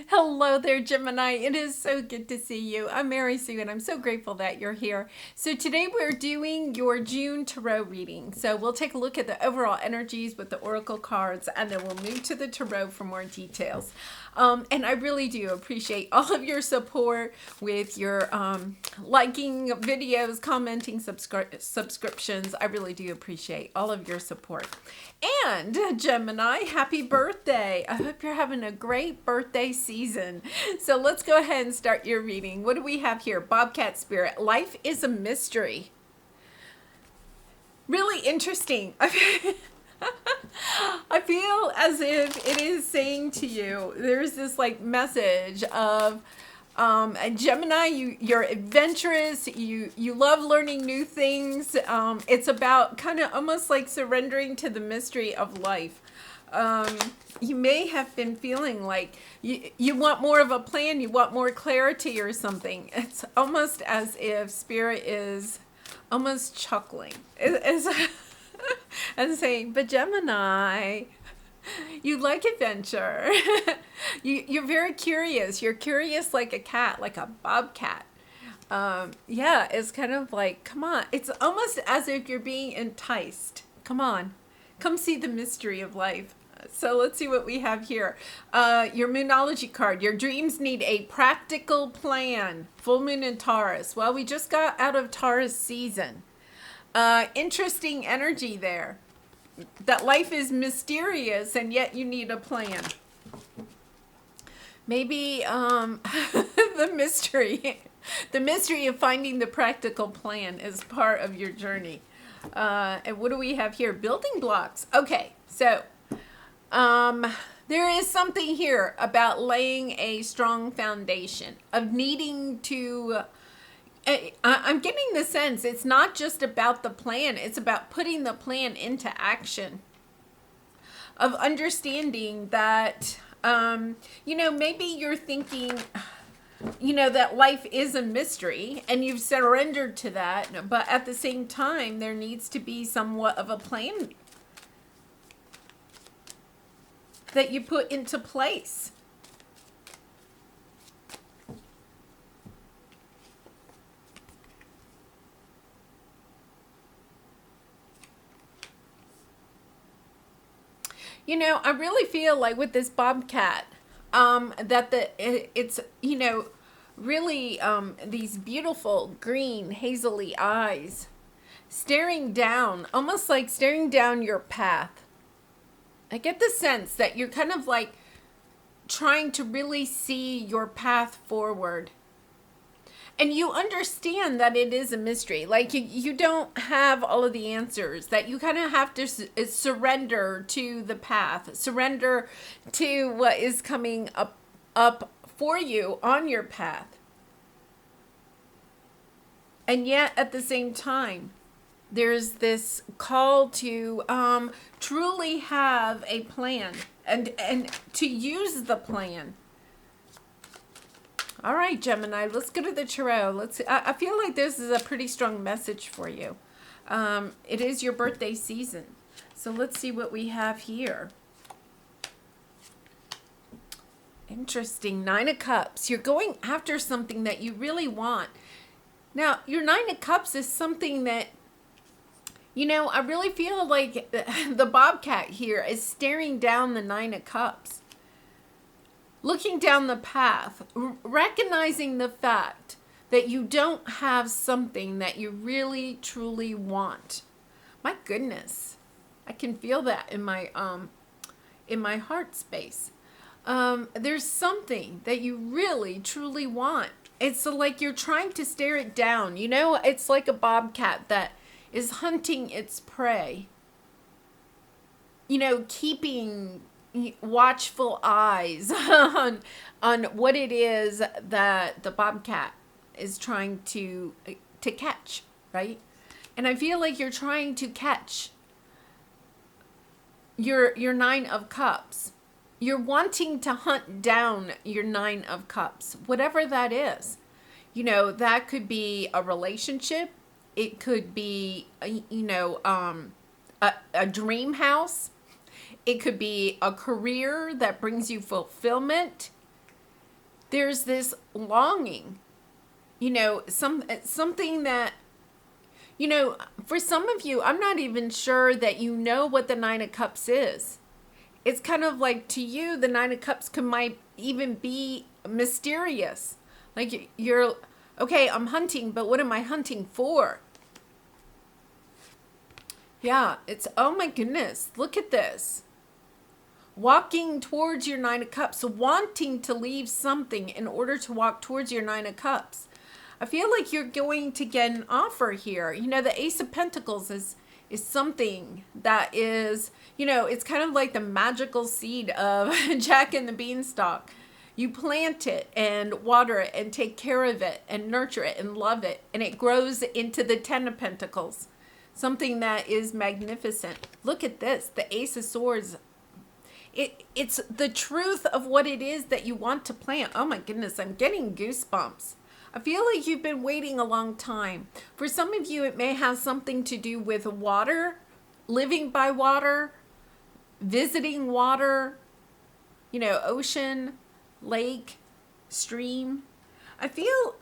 Hello there, Gemini. It is so good to see you. I'm Mary Sue, and I'm so grateful that you're here. So today we're doing your June tarot reading. So we'll take a look at the overall energies with the oracle cards, and then we'll move to the tarot for more details. And I really do appreciate all of your support with your liking videos, commenting, subscriptions. I really do appreciate all of your support. And Gemini, happy birthday. I hope you're having a great birthday season. So let's go ahead and start your reading. What do we have here? Bobcat Spirit. Life is a mystery. Really interesting. I feel as if it is saying to you, there's this like message of Gemini, you're adventurous, you love learning new things. It's about kind of almost like surrendering to the mystery of life. You may have been feeling like you want more of a plan, you want more clarity or something. It's almost as if Spirit is almost chuckling. And saying, but Gemini, you like adventure. You're very curious. You're curious like a cat, like a bobcat. Yeah, it's kind of like, come on. It's almost as if you're being enticed. Come on. Come see the mystery of life. So let's see what we have here. Your Moonology card. Your dreams need a practical plan. Full moon in Taurus. Well, we just got out of Taurus season. Interesting energy there. That life is mysterious and yet you need a plan. Maybe the mystery of finding the practical plan is part of your journey. And what do we have here? Building blocks. Okay, so there is something here about laying a strong foundation, of needing to... I'm getting the sense it's not just about the plan, it's about putting the plan into action. Of understanding that, maybe you're thinking, that life is a mystery and you've surrendered to that, but at the same time, there needs to be somewhat of a plan that you put into place. I really feel like with this bobcat, that it's really these beautiful green hazily eyes staring down, almost like staring down your path. I get the sense that you're kind of like trying to really see your path forward. And you understand that it is a mystery. Like you don't have all of the answers, that you kind of have to surrender to the path, surrender to what is coming up for you on your path. And yet at the same time, there's this call to truly have a plan and to use the plan. All right, Gemini, let's go to the tarot. I feel like this is a pretty strong message for you. It is your birthday season. So let's see what we have here. Interesting. 9 of Cups. You're going after something that you really want. Now, your 9 of Cups is something that, I really feel like the bobcat here is staring down the 9 of Cups. Looking down the path, recognizing the fact that you don't have something that you really, truly want. My goodness, I can feel that in my heart space. There's something that you really, truly want. It's like you're trying to stare it down. It's like a bobcat that is hunting its prey. Keeping watchful eyes on what it is that the bobcat is trying to catch, right? And I feel like you're trying to catch your 9 of Cups. You're wanting to hunt down your 9 of Cups, whatever that is. That could be a relationship. It could be a dream house. It could be a career that brings you fulfillment. there's this longing, something that, for some of you, I'm not even sure that you know what the Nine of Cups is. It's kind of like, to you, the Nine of Cups might even be mysterious. Like, you're, okay, I'm hunting, but what am I hunting for? Yeah, it's, oh my goodness, look at this. Walking towards your Nine of Cups, wanting to leave something in order to walk towards your Nine of Cups. I feel like you're going to get an offer here. The Ace of Pentacles is something that is, it's kind of like the magical seed of Jack and the Beanstalk. You plant it and water it and take care of it and nurture it and love it, and it grows into the Ten of Pentacles. Something that is magnificent. Look at this, the Ace of Swords. It's the truth of what it is that you want to plant. Oh my goodness, I'm getting goosebumps. I feel like you've been waiting a long time. For some of you, it may have something to do with water, living by water, visiting water, ocean, lake, stream. I feel,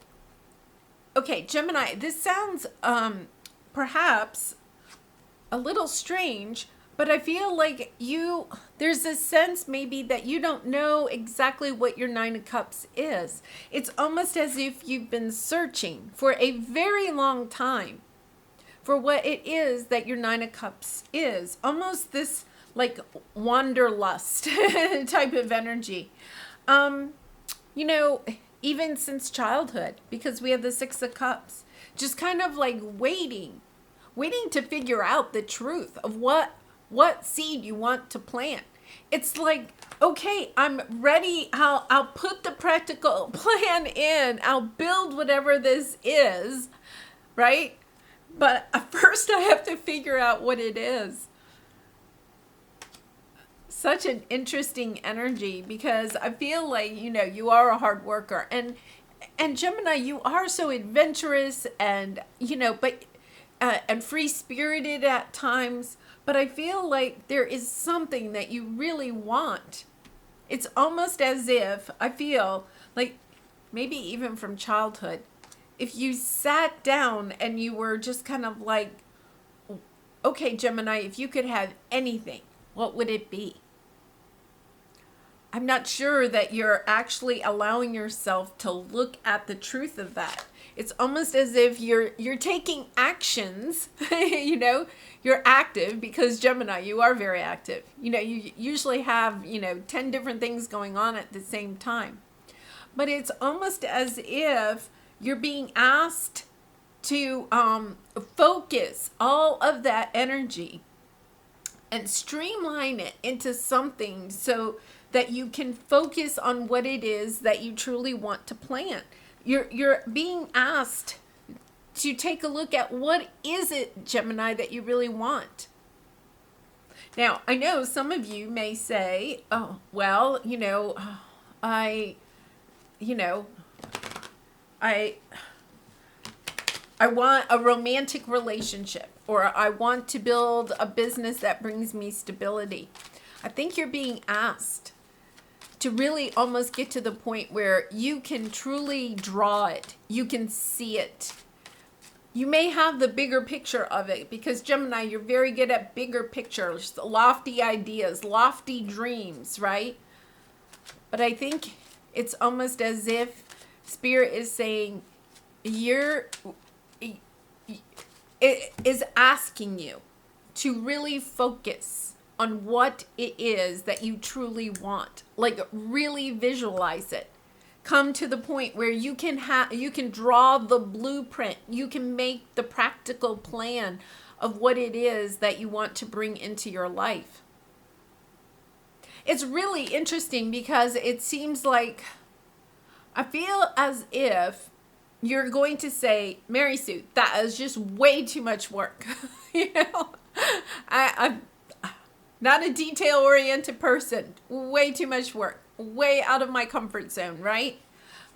okay, Gemini, this sounds perhaps a little strange, but I feel like there's a sense maybe that you don't know exactly what your Nine of Cups is. It's almost as if you've been searching for a very long time for what it is that your Nine of Cups is. Almost this like wanderlust type of energy. Even since childhood, because we have the Six of Cups. Just kind of like waiting to figure out the truth of what seed you want to plant. It's like, okay, I'm ready. I'll put the practical plan in. I'll build whatever this is, right? But first I have to figure out what it is. Such an interesting energy, because I feel like, you are a hard worker, and Gemini, you are so adventurous and, but and free-spirited at times. But I feel like there is something that you really want. It's almost as if, I feel like, maybe even from childhood, if you sat down and you were just kind of like, okay, Gemini, if you could have anything, what would it be? I'm not sure that you're actually allowing yourself to look at the truth of that. It's almost as if you're taking actions, you're active, because Gemini, you are very active. You usually have, 10 different things going on at the same time. But it's almost as if you're being asked to focus all of that energy and streamline it into something so that you can focus on what it is that you truly want to plant. You're being asked to take a look at what is it, Gemini, that you really want. Now, I know some of you may say, oh, well, I want a romantic relationship, or I want to build a business that brings me stability. I think you're being asked to really almost get to the point where you can truly draw it. You can see it. You may have the bigger picture of it, because Gemini, you're very good at bigger pictures, lofty ideas, lofty dreams, right? But I think it's almost as if Spirit is saying, it is asking you to really focus on what it is that you truly want. Like, really visualize it. Come to the point where you can draw the blueprint. You can make the practical plan of what it is that you want to bring into your life. It's really interesting, because it seems like, I feel as if you're going to say, Mary Sue, that is just way too much work. I'm not a detail-oriented person. Way too much work. Way out of my comfort zone, right?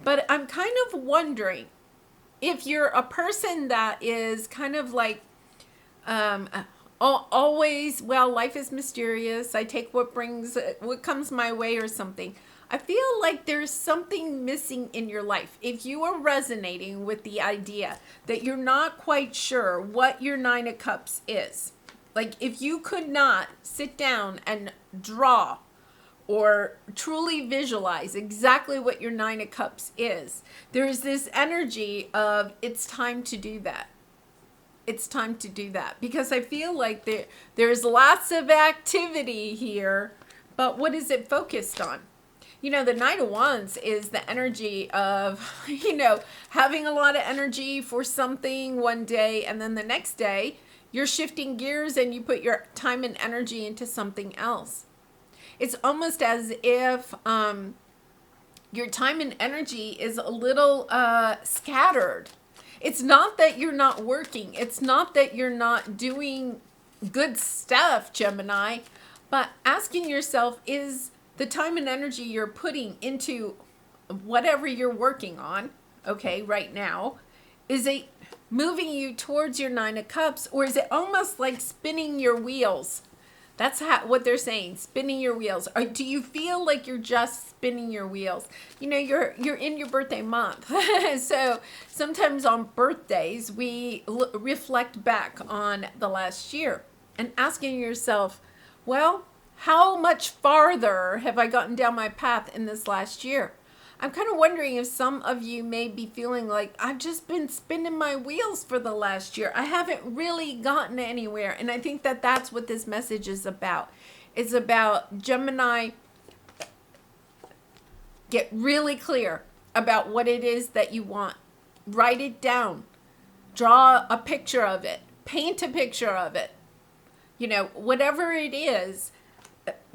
But I'm kind of wondering if you're a person that is kind of like, always, well, life is mysterious. I take what comes my way or something. I feel like there's something missing in your life. If you are resonating with the idea that you're not quite sure what your Nine of Cups is, like if you could not sit down and draw or truly visualize exactly what your Nine of Cups is, there's this energy of it's time to do that. It's time to do that, because I feel like there's lots of activity here, but what is it focused on? You know, the Knight of Wands is the energy of, you know, having a lot of energy for something one day, and then the next day you're shifting gears and you put your time and energy into something else. It's almost as if your time and energy is a little scattered. It's not that you're not working. It's not that you're not doing good stuff, Gemini, but asking yourself, is the time and energy you're putting into whatever you're working on, okay, right now, is it moving you towards your Nine of Cups, or is it almost like spinning your wheels? That's what they're saying, spinning your wheels. Or do you feel like you're just spinning your wheels? You know, you're in your birthday month. So sometimes on birthdays, we reflect back on the last year and asking yourself, well, how much farther have I gotten down my path in this last year? I'm kind of wondering if some of you may be feeling like, I've just been spinning my wheels for the last year. I haven't really gotten anywhere. And I think that that's what this message is about. It's about, Gemini, get really clear about what it is that you want. Write it down. Draw a picture of it. Paint a picture of it. You know, whatever it is,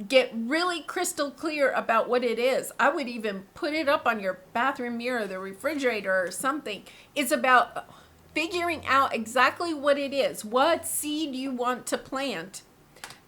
get really crystal clear about what it is. I would even put it up on your bathroom mirror, the refrigerator, or something. It's about figuring out exactly what it is, what seed you want to plant,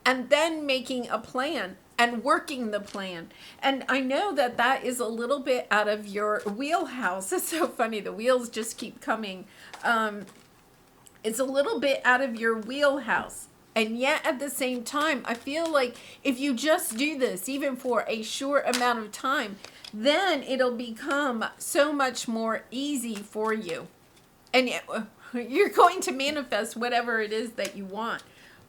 and then making a plan and working the plan. And I know that that is a little bit out of your wheelhouse. It's so funny. The wheels just keep coming. It's a little bit out of your wheelhouse. And yet at the same time, I feel like if you just do this, even for a short amount of time, then it'll become so much more easy for you. And you're going to manifest whatever it is that you want.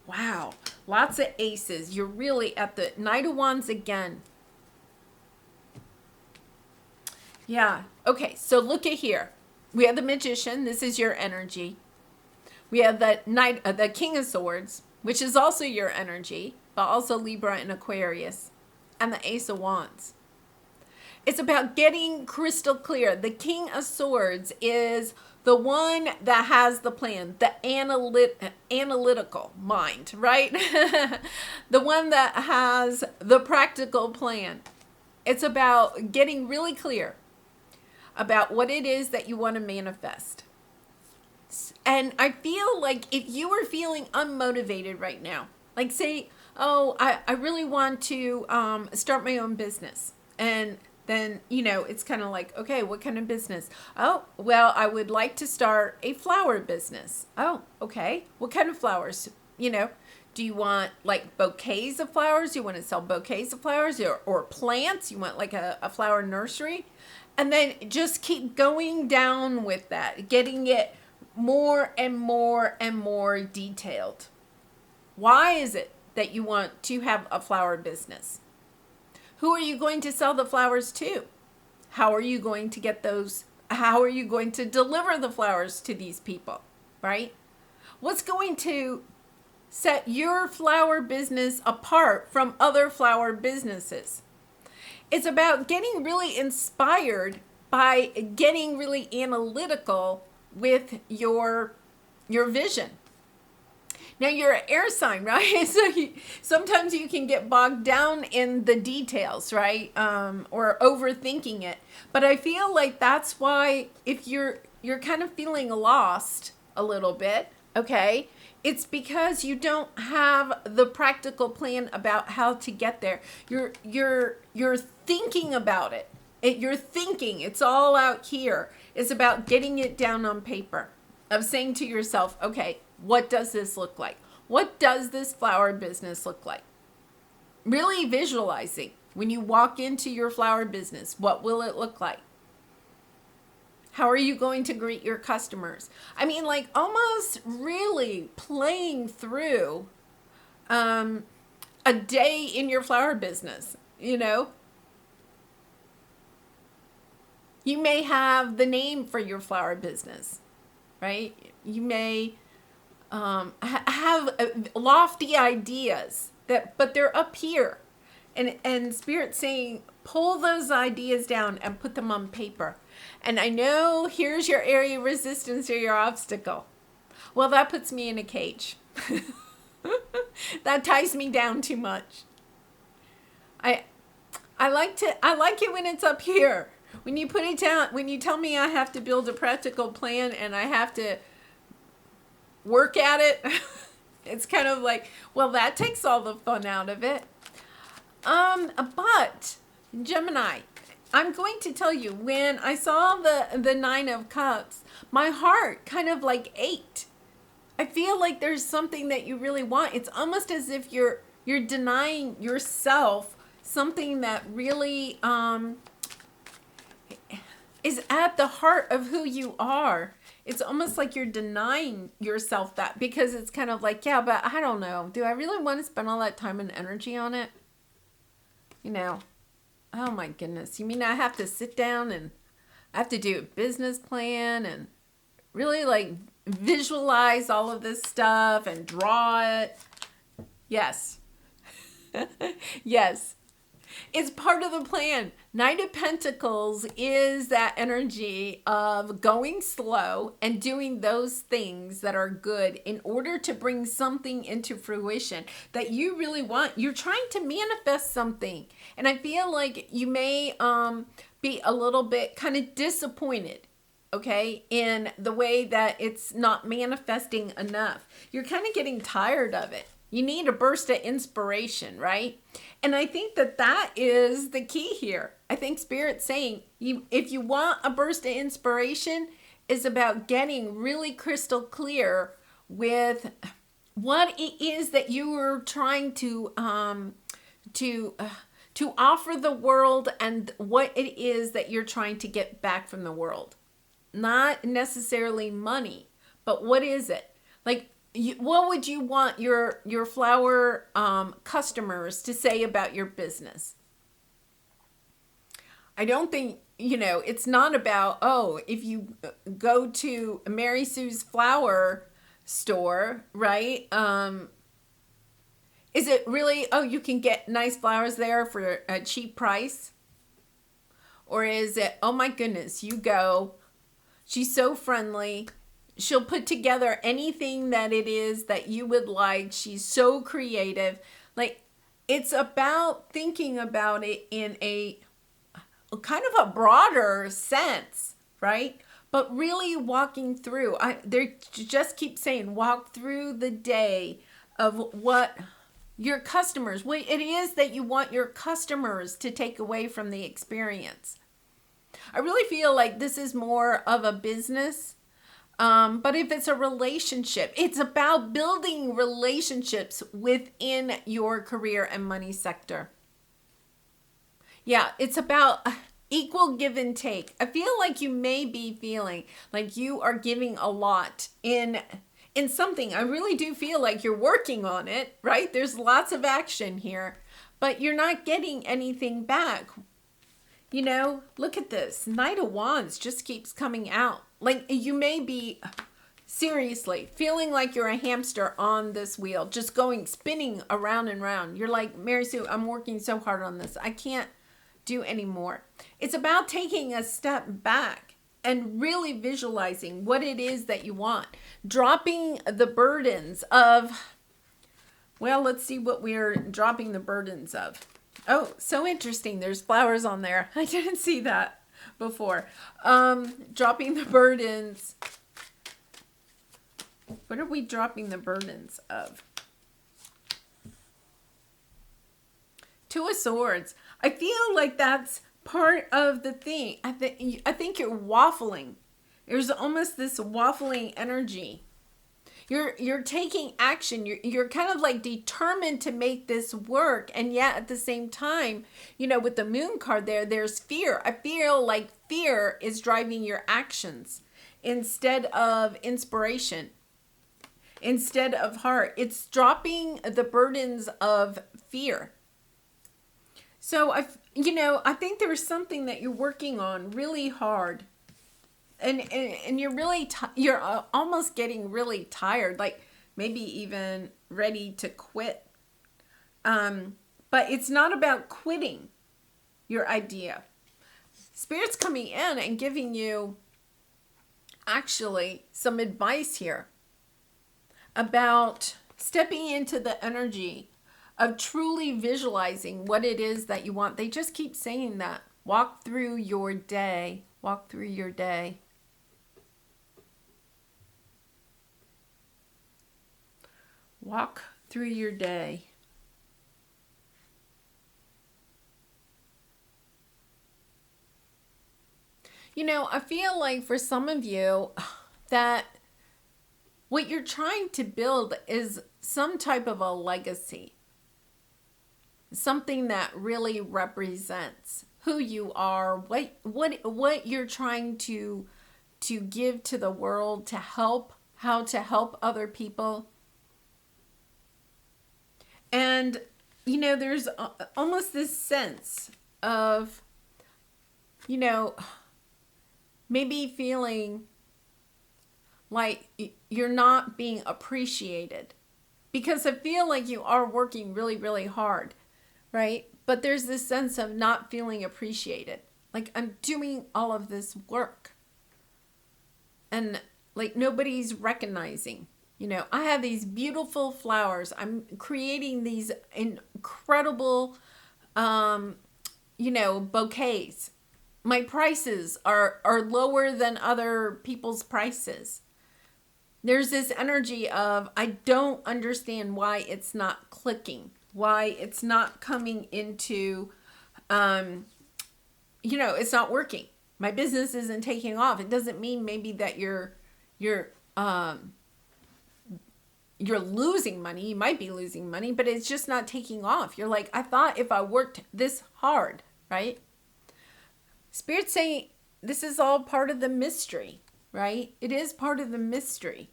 Wow. Lots of aces. You're really at the Knight of Wands again. Yeah. Okay. So look at here. We have the Magician. This is your energy. We have the King of Swords, which is also your energy, but also Libra and Aquarius, and the Ace of Wands. It's about getting crystal clear. The King of Swords is the one that has the plan, the analytical mind, right? The one that has the practical plan. It's about getting really clear about what it is that you want to manifest. And I feel like if you are feeling unmotivated right now, like say, oh, I really want to start my own business. And then, you know, it's kind of like, okay, what kind of business? Oh, well, I would like to start a flower business. Oh, okay. What kind of flowers? You know, do you want like bouquets of flowers? Do you want to sell bouquets of flowers or plants? You want like a flower nursery? And then just keep going down with that, getting it more and more and more detailed. Why is it that you want to have a flower business? Who are you going to sell the flowers to? How are you going to get those? How are you going to deliver the flowers to these people, right? What's going to set your flower business apart from other flower businesses? It's about getting really inspired by getting really analytical with your vision. Now you're an air sign, right? So sometimes you can get bogged down in the details, right? Or overthinking it. But I feel like that's why if you're kind of feeling lost a little bit, okay, it's because you don't have the practical plan about how to get there. You're thinking about it. You're thinking. It's all out here. It's about getting it down on paper, of saying to yourself, okay, what does this look like? What does this flower business look like? Really visualizing. When you walk into your flower business, what will it look like? How are you going to greet your customers? I mean, like almost really playing through a day in your flower business, you know? You may have the name for your flower business, right? You may have lofty ideas but they're up here, and Spirit saying, pull those ideas down and put them on paper. And I know here's your area of resistance or your obstacle. Well, that puts me in a cage. That ties me down too much. I like it when it's up here. When you put it down, when you tell me I have to build a practical plan and I have to work at it, it's kind of like, well, that takes all the fun out of it. But Gemini, I'm going to tell you, when I saw the Nine of Cups, my heart kind of like ached. I feel like there's something that you really want. It's almost as if you're denying yourself something that really is at the heart of who you are. It's almost like you're denying yourself that, because it's kind of like, yeah, but I don't know. Do I really want to spend all that time and energy on it? You know, oh my goodness. You mean I have to sit down and I have to do a business plan and really like visualize all of this stuff and draw it? Yes. Yes. It's part of the plan. Knight of Pentacles is that energy of going slow and doing those things that are good in order to bring something into fruition that you really want. You're trying to manifest something. And I feel like you may be a little bit kind of disappointed, okay, in the way that it's not manifesting enough. You're kind of getting tired of it. You need a burst of inspiration, right? And I think that is the key here. I think Spirit's saying, if you want a burst of inspiration, is about getting really crystal clear with what it is that you are trying to offer the world, and what it is that you're trying to get back from the world. Not necessarily money, but what is it? Like, what would you want your flower customers to say about your business? I don't think, it's not about, oh, if you go to Mary Sue's flower store, right? Is it really, oh, you can get nice flowers there for a cheap price? Or is it, oh my goodness, you go, she's so friendly, she'll put together anything that it is that you would like. She's so creative. Like, it's about thinking about it in a kind of a broader sense, right? But really walking through. They just keep saying, walk through the day of what your customers, what it is that you want your customers to take away from the experience. I really feel like this is more of a business. But if it's a relationship, it's about building relationships within your career and money sector. Yeah, it's about equal give and take. I feel like you may be feeling like you are giving a lot in something. I really do feel like you're working on it, right? There's lots of action here, but you're not getting anything back. Look at this. Knight of Wands just keeps coming out. Like, you may be seriously feeling like you're a hamster on this wheel, just spinning around and around. You're like, Mary Sue, I'm working so hard on this. I can't do any more. It's about taking a step back and really visualizing what it is that you want. Dropping the burdens of, well, let's see what we're dropping the burdens of. Oh, so interesting. There's flowers on there. I didn't see that before. Dropping the burdens. What are we dropping the burdens of? Two of Swords. I feel like that's part of the thing. I think you're waffling. There's almost this waffling energy. You're taking action. You're kind of like determined to make this work, and yet at the same time, with the moon card there's fear. I feel like fear is driving your actions instead of inspiration, instead of heart. It's dropping the burdens of fear. So I think there's something that you're working on really hard, and you're really you're almost getting really tired, like maybe even ready to quit. But it's not about quitting your idea. Spirit's coming in and giving you actually some advice here about stepping into the energy of truly visualizing what it is that you want. They just keep saying that. Walk through your day. Walk through your day. Walk through your day. I feel like for some of you that what you're trying to build is some type of a legacy. Something that really represents who you are, what you're trying to give to the world, to help, how to help other people. And there's almost this sense of maybe feeling like you're not being appreciated, because I feel like you are working really, really hard, right? But there's this sense of not feeling appreciated. Like, I'm doing all of this work and like nobody's recognizing. I have these beautiful flowers. I'm creating these incredible bouquets. My prices are lower than other people's prices. There's this energy of, I don't understand why it's not clicking, why it's not coming into, it's not working. My business isn't taking off. It doesn't mean maybe that you're losing money. You might be losing money, but it's just not taking off. You're like, I thought if I worked this hard, right? Spirit's saying this is all part of the mystery, right? It is part of the mystery.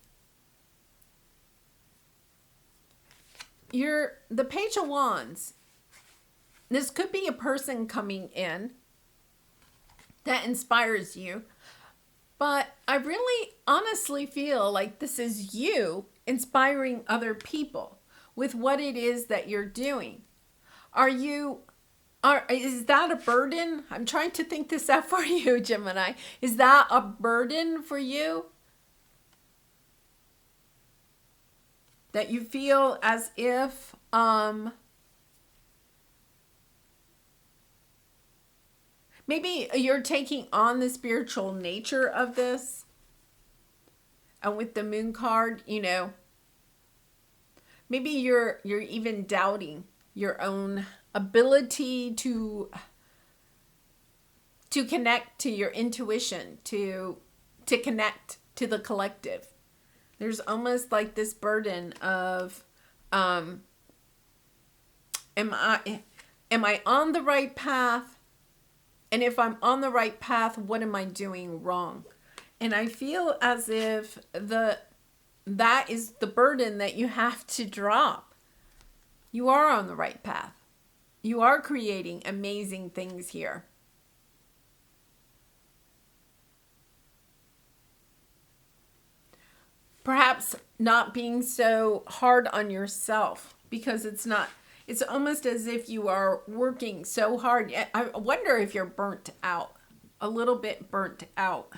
The Page of Wands. This could be a person coming in that inspires you, but I really honestly feel like this is you inspiring other people with what it is that you're doing. Is that a burden? I'm trying to think this out for you, Gemini. Is that a burden for you? That you feel as if maybe you're taking on the spiritual nature of this. And with the moon card, maybe you're even doubting your own ability to connect to your intuition, to connect to the collective. There's almost like this burden of am I on the right path? And if I'm on the right path, what am I doing wrong? And I feel as if that is the burden that you have to drop. You are on the right path. You are creating amazing things here. Perhaps not being so hard on yourself, because it's almost as if you are working so hard. I wonder if you're burnt out, a little bit burnt out.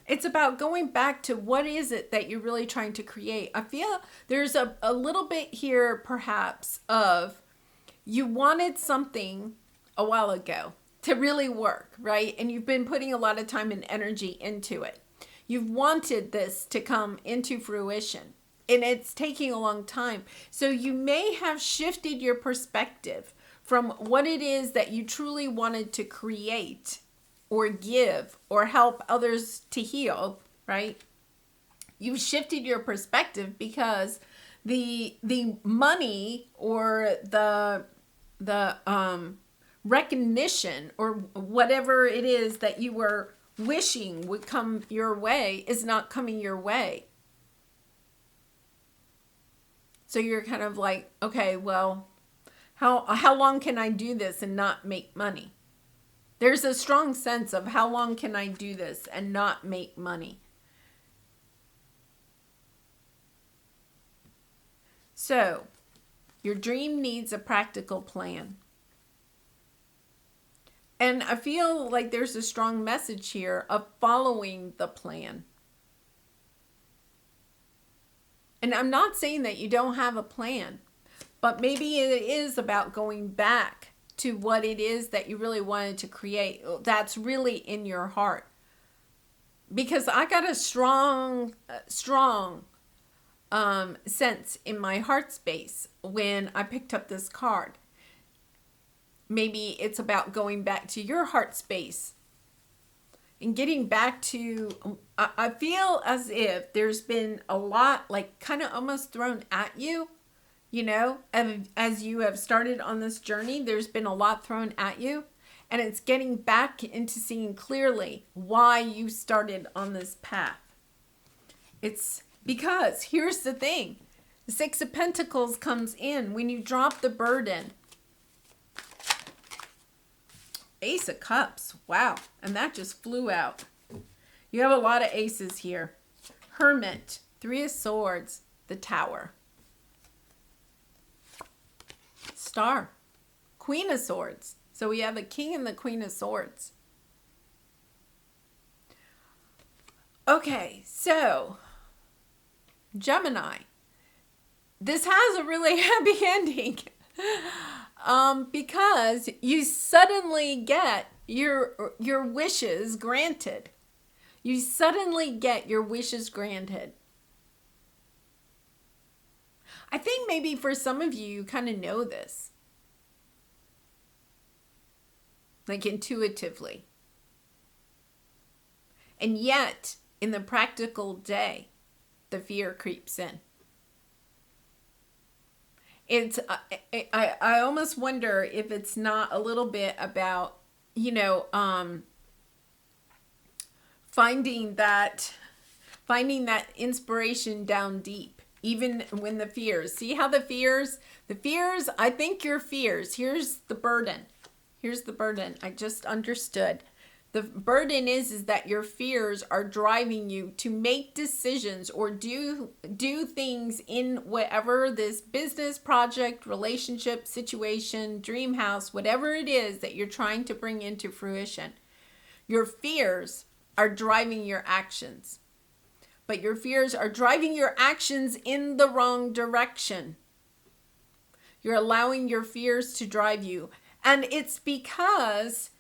It's about going back to what is it that you're really trying to create. I feel there's a little bit here perhaps of you wanted something a while ago to really work, right? And you've been putting a lot of time and energy into it. You've wanted this to come into fruition, and it's taking a long time. So you may have shifted your perspective from what it is that you truly wanted to create or give or help others to heal, right? You've shifted your perspective because the money or the recognition or whatever it is that you were wishing would come your way is not coming your way. So you're kind of like, okay, well, how long can I do this and not make money? There's a strong sense of how long can I do this and not make money? So, your dream needs a practical plan. And I feel like there's a strong message here of following the plan. And I'm not saying that you don't have a plan, but maybe it is about going back to what it is that you really wanted to create. That's really in your heart. Because I got a strong sense in my heart space when I picked up this card. Maybe it's about going back to your heart space and getting back to, I feel as if there's been a lot like kind of almost thrown at you, you know, as you have started on this journey, there's been a lot thrown at you, and it's getting back into seeing clearly why you started on this path. It's because here's the thing, the Six of Pentacles comes in when you drop the burden. Ace of Cups. Wow. And that just flew out. You have a lot of aces here. Hermit. Three of Swords. The Tower. Star. Queen of Swords. So we have the King and the Queen of Swords. Okay. So, Gemini. This has a really happy ending. Because you suddenly get your wishes granted. You suddenly get your wishes granted. I think maybe for some of you, you kind of know this. Like intuitively. And yet, in the practical day, the fear creeps in. It's I almost wonder if it's not a little bit about, you know, finding that inspiration down deep, even when the fears. See how the fears, I think your fears, here's the burden. I just understood. The burden is that your fears are driving you to make decisions or do things in whatever this business, project, relationship, situation, dream house, whatever it is that you're trying to bring into fruition. Your fears are driving your actions. But your fears are driving your actions in the wrong direction. You're allowing your fears to drive you. And it's because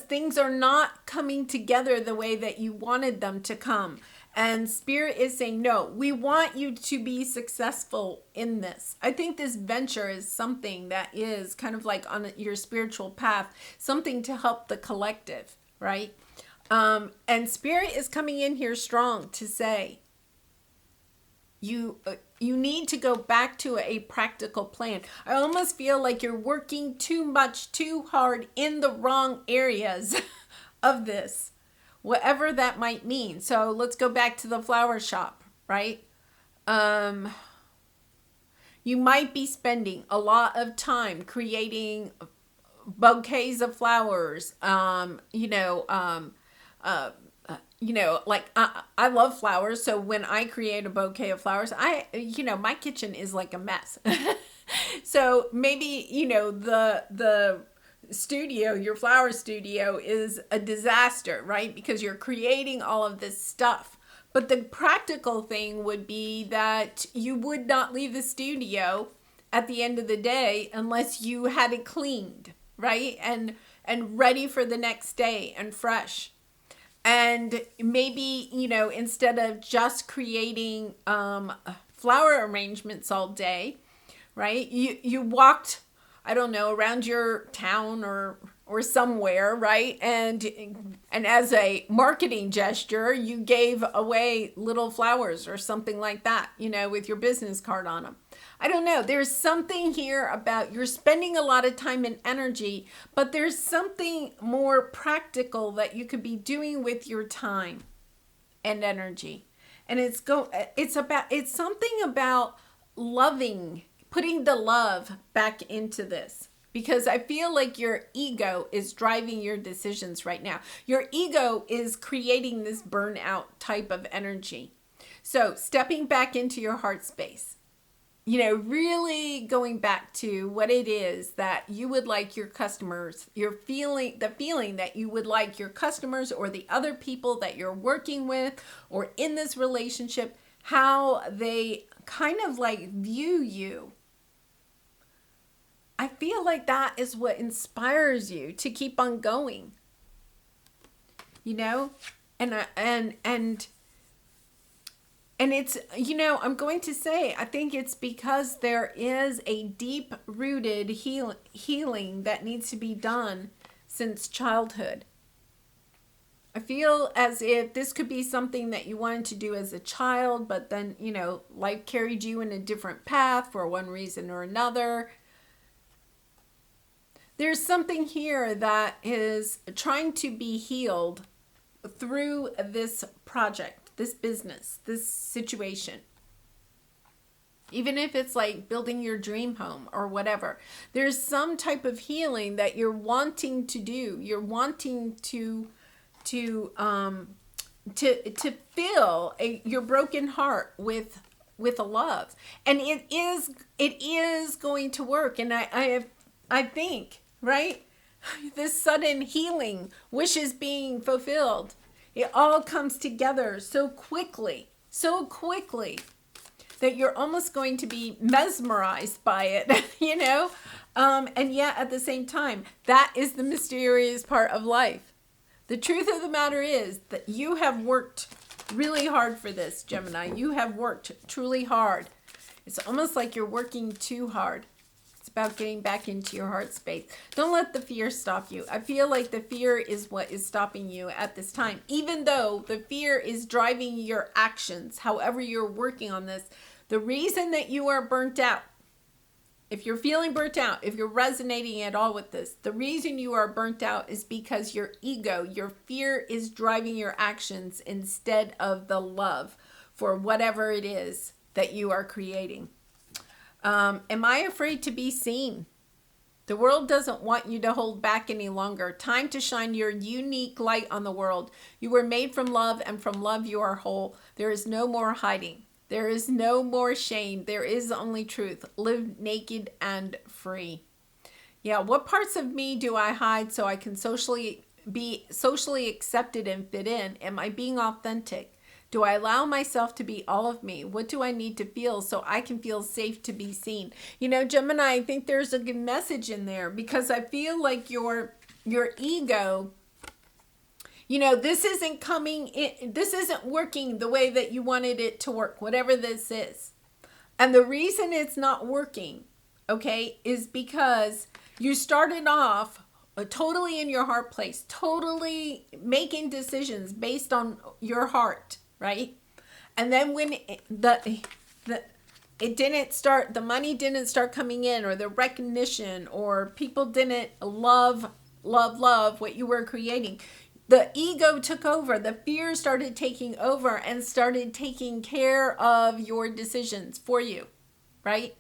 things are not coming together the way that you wanted them to come. And Spirit is saying, no, we want you to be successful in this. I think this venture is something that is kind of like on your spiritual path, something to help the collective, right? And Spirit is coming in here strong to say, you need to go back to a practical plan. I almost feel like you're working too much, too hard in the wrong areas of this, whatever that might mean. So let's go back to the flower shop, right? You might be spending a lot of time creating bouquets of flowers, like I love flowers. So when I create a bouquet of flowers, my kitchen is like a mess. So maybe, the studio, your flower studio is a disaster, right? Because you're creating all of this stuff. But the practical thing would be that you would not leave the studio at the end of the day unless you had it cleaned, right? And ready for the next day and fresh. And maybe, instead of just creating flower arrangements all day, right? You walked, I don't know, around your town or or somewhere, right? And as a marketing gesture, you gave away little flowers or something like that, with your business card on them. I don't know. There's something here about you're spending a lot of time and energy, but there's something more practical that you could be doing with your time and energy. And it's something about loving, putting the love back into this. Because I feel like your ego is driving your decisions right now. Your ego is creating this burnout type of energy. So stepping back into your heart space, really going back to what it is that you would like your customers, the feeling that you would like your customers or the other people that you're working with or in this relationship, how they kind of like view you. I feel like that is what inspires you to keep on going, and it's, I'm going to say, I think it's because there is a deep rooted healing that needs to be done since childhood. I feel as if this could be something that you wanted to do as a child, but then, life carried you in a different path for one reason or another. There's something here that is trying to be healed through this project, this business, this situation. Even if it's like building your dream home or whatever, there's some type of healing that you're wanting to do. You're wanting to fill your broken heart with a love, and it is going to work. And I think, right, this sudden healing, wishes being fulfilled, it all comes together so quickly that you're almost going to be mesmerized by it, and yet at the same time, that is the mysterious part of life. The truth of the matter is that you have worked really hard for this, Gemini. You have worked truly hard. It's almost like you're working too hard. It's about getting back into your heart space. Don't let the fear stop you. I feel like the fear is what is stopping you at this time. Even though the fear is driving your actions, however you're working on this, the reason that you are burnt out, if you're feeling burnt out, if you're resonating at all with this, the reason you are burnt out is because your ego, your fear is driving your actions instead of the love for whatever it is that you are creating. Am I afraid to be seen? The world doesn't want you to hold back any longer. Time to shine your unique light on the world. You were made from love, and from love you are whole. There is no more hiding. There is no more shame. There is only truth. Live naked and free. Yeah, what parts of me do I hide so I can be socially accepted and fit in? Am I being authentic? Do I allow myself to be all of me? What do I need to feel so I can feel safe to be seen? Gemini, I think there's a good message in there, because I feel like your ego, this isn't coming in, this isn't working the way that you wanted it to work, whatever this is. And the reason it's not working, okay, is because you started off totally in your heart place, totally making decisions based on your heart, right? And then when the money didn't start coming in, or the recognition, or people didn't love what you were creating, the ego took over. The fear started taking over and started taking care of your decisions for you, right?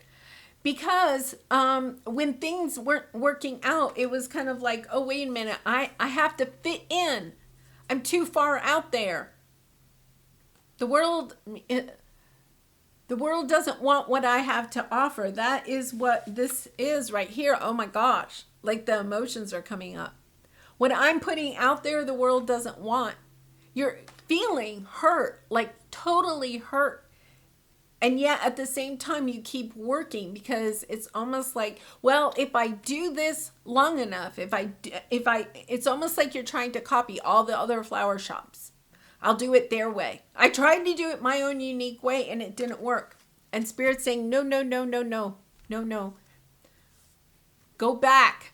Because when things weren't working out, it was kind of like, oh, wait a minute, I have to fit in. I'm too far out there. The world doesn't want what I have to offer. That is what this is right here. Oh my gosh, like the emotions are coming up. What I'm putting out there, the world doesn't want. You're feeling hurt, like totally hurt. And yet at the same time, you keep working, because it's almost like, well, if I do this long enough, it's almost like you're trying to copy all the other flower shops. I'll do it their way. I tried to do it my own unique way, and it didn't work. And Spirit's saying, no. Go back.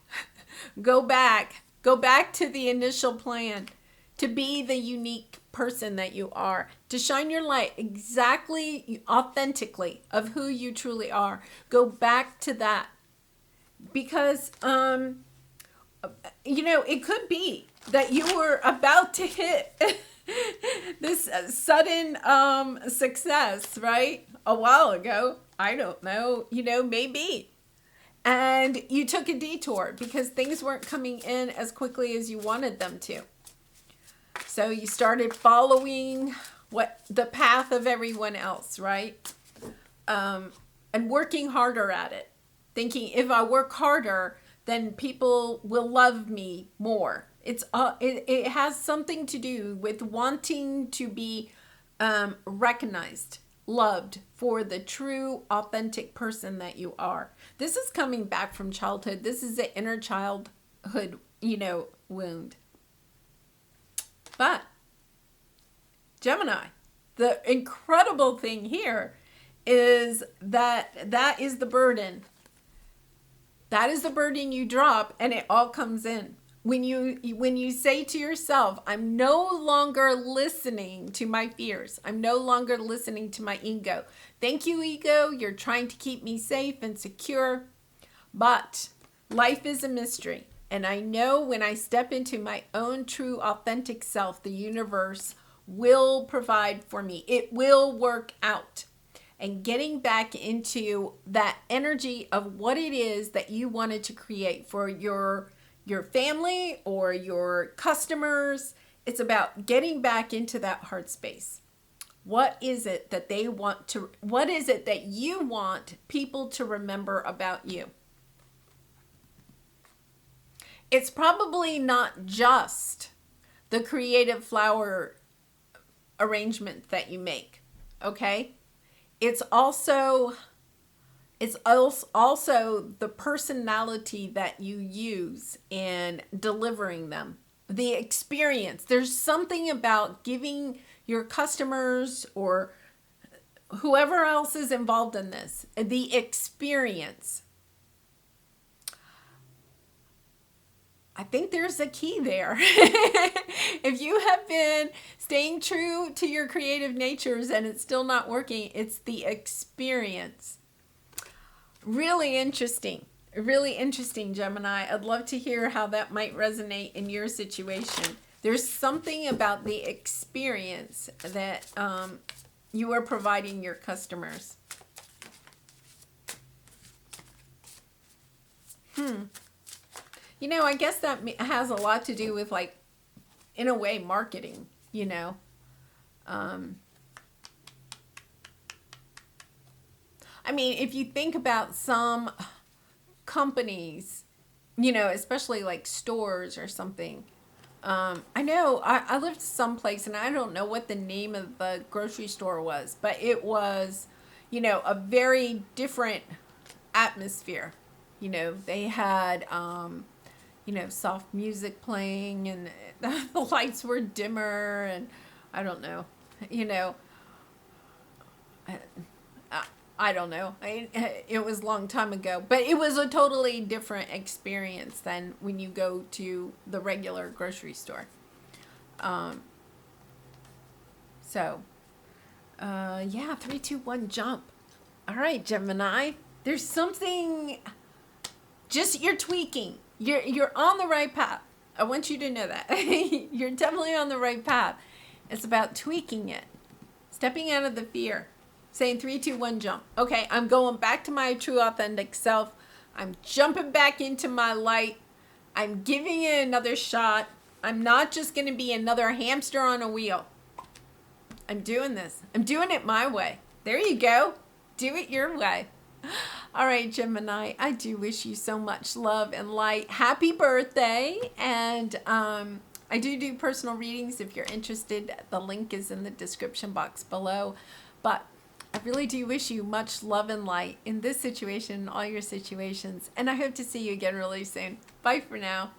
Go back Go back to the initial plan, to be the unique person that you are, to shine your light exactly, authentically of who you truly are. Go back to that. Because, it could be that you were about to hit this sudden success, right? A while ago. I don't know, maybe. And you took a detour because things weren't coming in as quickly as you wanted them to. So you started following the path of everyone else, right? And working harder at it. Thinking if I work harder, then people will love me more. It has something to do with wanting to be recognized, loved for the true, authentic person that you are. This is coming back from childhood. This is an inner childhood, wound. But Gemini, the incredible thing here is that is the burden. That is the burden you drop, and it all comes in. When you say to yourself, I'm no longer listening to my fears. I'm no longer listening to my ego. Thank you, ego. You're trying to keep me safe and secure. But life is a mystery. And I know when I step into my own true, authentic self, the universe will provide for me. It will work out. And getting back into that energy of what it is that you wanted to create for your family or your customers. It's about getting back into that heart space. What is it that what is it that you want people to remember about you? It's probably not just the creative flower arrangement that you make, okay? It's also the personality that you use in delivering them. The experience. There's something about giving your customers or whoever else is involved in this, the experience. I think there's a key there. If you have been staying true to your creative natures and it's still not working, it's the experience. Really interesting, Gemini. I'd love to hear how that might resonate in your situation. There's something about the experience that you are providing your customers. I guess that has a lot to do with, like, in a way, marketing, I mean, if you think about some companies, especially like stores or something. I know I lived someplace and I don't know what the name of the grocery store was, but it was, a very different atmosphere. They had, soft music playing and the lights were dimmer and I don't know, I don't know. It was a long time ago, but it was a totally different experience than when you go to the regular grocery store. Yeah, 3, 2, 1, jump. All right, Gemini. There's something. Just you're tweaking. You're on the right path. I want you to know that. You're definitely on the right path. It's about tweaking it, stepping out of the fear. Saying 3, 2, 1, jump. Okay, I'm going back to my true authentic self. I'm jumping back into my light. I'm giving it another shot. I'm not just going to be another hamster on a wheel. I'm doing this. I'm doing it my way. There you go. Do it your way. All right, Gemini, I do wish you so much love and light. Happy birthday. And I do personal readings if you're interested. The link is in the description box below. But I really do wish you much love and light in this situation and all your situations. And I hope to see you again really soon. Bye for now.